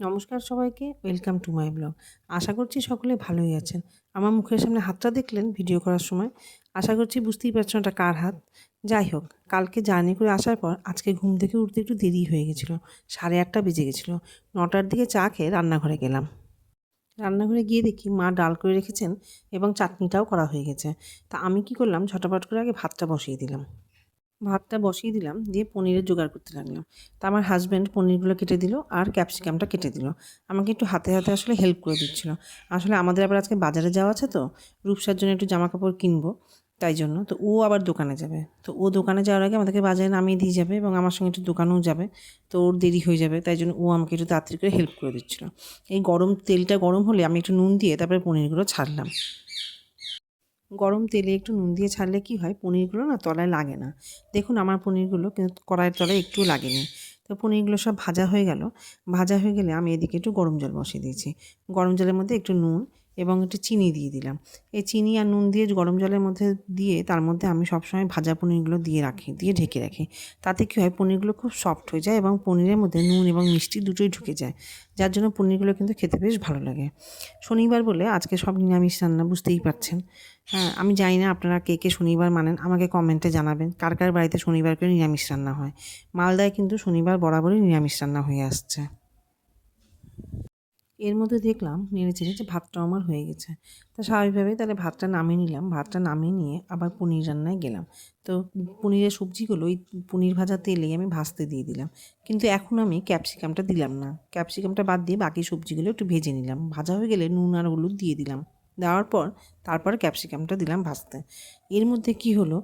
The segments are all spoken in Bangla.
নমস্কার সবাইকে, ওয়েলকাম টু মাই ব্লগ। আশা করছি সকলে ভালোই আছেন। আমার মুখের সামনে হাতটা দেখলেন ভিডিও করার সময়। আশা করছি বুঝতেই পারছেন ওটা কার হাত। যাই হোক, কালকে জার্নি করে আসার পর আজকে ঘুম থেকে উঠতে একটু দেরি হয়ে গেছিলো। 8:30 বেজে গেছিলো। 9টার দিকে চা খেয়ে রান্নাঘরে গেলাম। রান্নাঘরে গিয়ে দেখি মা ডাল করে রেখেছেন এবং চাটনিটাও করা হয়ে গেছে। তা আমি কি করলাম, ঝটাপট করে আগে ভাতটা বসিয়ে দিলাম। ভাতটা বসিয়ে দিলাম, দিয়ে পনিরের জোগাড় করতে লাগলাম। তা আমার হাজব্যান্ড পনিরগুলো কেটে দিল আর ক্যাপসিকামটা কেটে দিল। আমাকে একটু হাতে হাতে আসলে হেল্প করে দিচ্ছিল। আসলে আমাদের আবার আজকে বাজারে যাওয়া আছে, তো রূপসার জন্য একটু জামা কাপড় কিনবো, তাই জন্য তো ও আবার দোকানে যাবে। তো ও দোকানে যাওয়ার আগে আমাদেরকে বাজারে নামিয়ে দিয়ে যাবে এবং আমার সঙ্গে একটু দোকানেও যাবে। তো ওর দেরি হয়ে যাবে, তাই জন্য ও আমাকে একটু তাড়াতাড়ি করে হেল্প করে দিচ্ছিলো। এই তেলটা গরম হলে আমি একটু নুন দিয়ে তারপরে পনিরগুলো ছাড়লাম। গরম তেলে একটু নুন দিয়ে ছাড়লে কি হয়, পনিরগুলো না তলায় লাগে না। দেখুন আমার পনিরগুলো কিন্তু কড়াইয়ের তলায় একটু লাগেনি। তো পনিরগুলো সব ভাজা হয়ে গেল। ভাজা হয়ে গেলে আমি এদিকে একটু গরম জল বসিয়ে দিয়েছি। গরম জলের মধ্যে একটু নুন এবং একটু চিনি দিয়ে দিলাম। এই চিনি আর নুন দিয়ে গরম জলের মধ্যে দিয়ে তার মধ্যে আমি সবসময় ভাজা পনিরগুলো দিয়ে ঢেকে রাখি। তাতে কী হয়, পনিরগুলো খুব সফট হয়ে যায় এবং পনিরের মধ্যে নুন এবং মিষ্টি দুটোই ঢুকে যায়, যার জন্য পনিরগুলো কিন্তু খেতে বেশ ভালো লাগে। শনিবার বলে আজকে সব নিরামিষ রান্না, বুঝতেই পারছেন। হ্যাঁ, আমি জানি না আপনারা কে কে শনিবার মানেন, আমাকে কমেন্টে জানাবেন কার কার বাড়িতে শনিবার করে নিরামিষ রান্না হয়। মালদায় কিন্তু শনিবার বরাবরই নিরামিষ রান্না হয়ে আসছে। এর মধ্যে দেখলাম নেড়েচেড়ে যে ভাতটা আমার হয়ে গেছে। তা স্বাভাবিকভাবেই তাহলে ভাতটা নামিয়ে নিলাম। ভাতটা নামিয়ে নিয়ে আবার পনির রান্নায় গেলাম। তো পনিরের সবজিগুলো ওই পনির ভাজা তেলেই আমি ভাজতে দিয়ে দিলাম। কিন্তু এখন আমি ক্যাপসিকামটা দিলাম না। ক্যাপসিকামটা বাদ দিয়ে বাকি সবজিগুলো একটু ভেজে নিলাম। ভাজা হয়ে গেলে নুন আর হলুদ দিয়ে দিলাম। দেওয়ার পর তারপর ক্যাপসিকামটা দিলাম ভাজতে। এর মধ্যে কি হলো,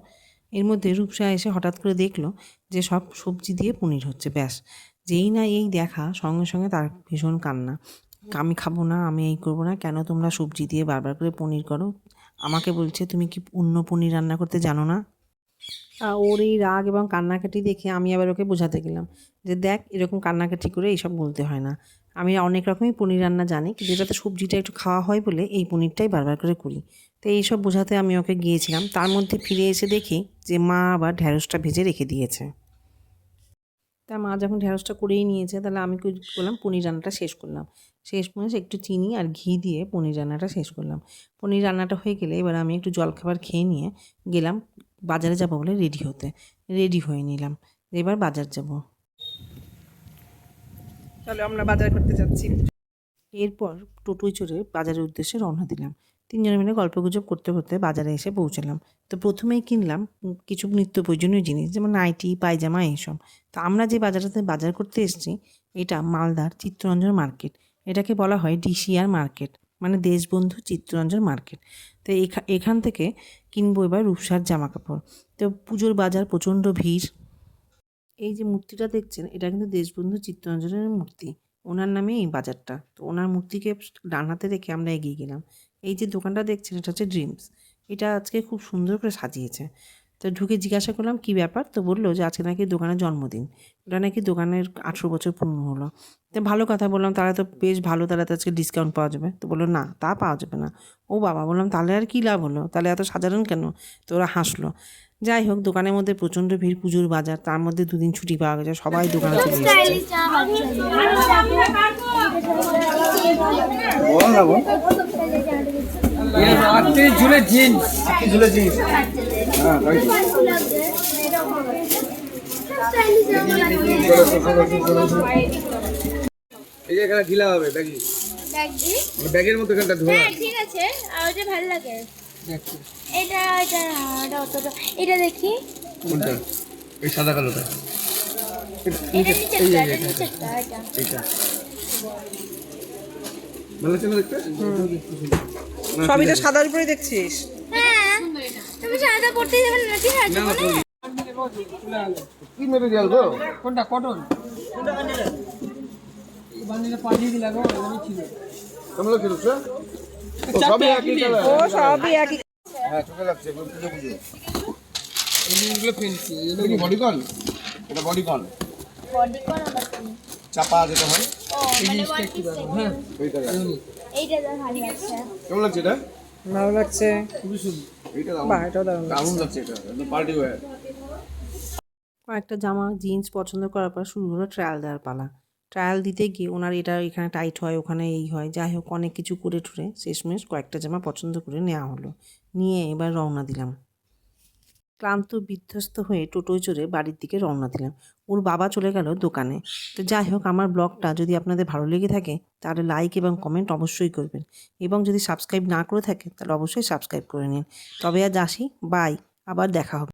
এর মধ্যে রূপসা এসে হঠাৎ করে দেখলো যে সব সবজি দিয়ে পনির হচ্ছে। ব্যাস, যেই না এই দেখা সঙ্গে সঙ্গে তার ভীষণ কান্না। আমি খাবো না, আমি এই করবো না, কেন তোমরা সবজি দিয়ে বারবার করে পনির করো। আমাকে বলছে তুমি কি অন্য পনির রান্না করতে জানো না। ওর এই রাগ এবং কান্নাকাটি দেখে আমি আবার ওকে বোঝাতে গেলাম যে দেখ, এরকম কান্নাকাটি করে এইসব বলতে হয় না। আমি অনেক রকমই পনির রান্না জানি, কিন্তু যেটাতে সবজিটা একটু খাওয়া হয় বলে এই পনিরটাই বারবার করে করি। তো এইসব বোঝাতে আমি ওকে গিয়েছিলাম। তার মধ্যে ফিরে এসে দেখি যে মা আবার ঢ্যাঁড়সটা ভেজে রেখে দিয়েছে। তা মা যখন ঢ্যাঁড়সটা করেই নিয়েছে, তাহলে আমি কি করলাম, পনির রান্নাটা শেষ করলাম। শেষ করে একটু চিনি আর ঘি দিয়ে পনির রান্নাটা শেষ করলাম। পনির রান্নাটা হয়ে গেলে এবার আমি একটু জলখাবার খেয়ে নিয়ে গেলাম বাজারে যাবো বলে রেডি হতে। রেডি হয়ে নিলাম, এবার বাজার যাব। চলো আমরা বাজার করতে যাচ্ছি। এরপর টোটোয় চড়ে বাজারের উদ্দেশ্যে রওনা দিলাম। তিনজনে মিলে গল্পগুজব করতে করতে বাজারে এসে পৌঁছালাম। তো প্রথমেই কিনলাম কিছু নিত্য প্রয়োজনীয় জিনিস, যেমন নাইটি, পায়জামা, এইসব। তো আমরা যে বাজারটাতে বাজার করতে এসেছি, এটা মালদার চিত্তরঞ্জন মার্কেট। এটাকে বলা হয় ডিসিআর মার্কেট, মানে দেশবন্ধু চিত্তরঞ্জন মার্কেট। তো এখান থেকে কিনবো এবার রূপসার জামা কাপড়। তো পুজোর বাজার, প্রচণ্ড ভিড়। এই যে মূর্তিটা দেখছেন, এটা কিন্তু দেশবন্ধু চিত্তরঞ্জনের মূর্তি। ওনার নামে এই বাজারটা। তো ওনার মূর্তিকে ডান হাতে রেখে আমরা এগিয়ে গেলাম। এই যে দোকানটা দেখছেন, এটা হচ্ছে ড্রিমস। এটা আজকে খুব সুন্দর করে সাজিয়েছে। তো ঢুকে জিজ্ঞাসা করলাম কী ব্যাপার, তো বললো যে আজকে নাকি দোকানের জন্মদিন। ওটা নাকি দোকানের 18 বছর পূর্ণ হলো। তো ভালো কথা, বললাম তাহলে তো বেশ ভালো, তাহলে তো আজকে ডিসকাউন্ট পাওয়া যাবে। তো বললো না, তা পাওয়া যাবে না। ও বাবা, বললাম তাহলে আর কী লাভ হলো, তাহলে এত সাজালেন কেন? তো ওরা হাসলো। যাই হোক, দোকানের মধ্যে প্রচণ্ড ভিড়, পুজোর বাজার, তার মধ্যে দুদিন ছুটি পাওয়া গেছে, সবাই দোকানে চলে এসেছে। ঝুলে জিন্স এই যে এখানে ঢিলা হবে ব্যাগি ব্যাগের মতো এখানটা ধোয়া। হ্যাঁ ঠিক আছে, আর ওটা ভালো লাগে। এটা এটা এটা অতটা, এটা দেখি কোনটা? এই সাদা কালোটা। এটা নিচেরটা, এটা নিচেরটা, এটা এইটা ভালো ছিল দেখতে। সবই তো সাদার উপরে দেখছিস। হ্যাঁ, তুমি সাদা পড়তে যাবে না, ঠিক আছে না বলে? কি মেটেরিয়াল গো? কোনটা কটন? এই বান্ডিলে পাঠিয়ে দিলা গো, ওই ছিল। তোমরা কি রুকছে? সবই একই কালার। ও সবই একই। হ্যাঁ, চোখে লাগছে, এগুলো পুজো পুজো। এইগুলো ফেন্সি। এটা কি বডিকন? এটা বডিকন। বডি কোন আবার কি? চাপা যেটা হয় ও মানে ওয়ান পিস। হ্যাঁ, ওইটা। এইটা তো ভালো লাগছে। কেমন লাগছে এটা? ভালো লাগছে। খুবই সুন্দর। এইটা দারুণ। বাহ, এটাও দারুণ লাগছে। দারুণ লাগছে এটা, একদম পার্টি ওয়্যার। কয়েকটা জামা জিন্স পছন্দ করার পর শুরু হলো ট্রায়াল দেওয়ার পালা। ট্রায়াল দিতে গিয়ে ওনার এটা এখানে টাইট হয়, ওখানে এই হয়, যাই হোক অনেক কিছু করে টুরে শেষমেশ কয়েকটা জামা পছন্দ করে নেওয়া হলো। নিয়ে এবার রওনা দিলাম। ক্লান্ত বিধ্বস্ত হয়ে টোটোয় চড়ে বাড়ির দিকে রওনা দিলাম। ওর বাবা চলে গেল দোকানে। তো যাই হোক, আমার ব্লগটা যদি আপনাদের ভালো লেগে থাকে তাহলে লাইক এবং কমেন্ট অবশ্যই করবেন, এবং যদি সাবস্ক্রাইব না করে থাকে তাহলে অবশ্যই সাবস্ক্রাইব করে নিন। তবে আজ আসি, বাই, আবার দেখা হবে।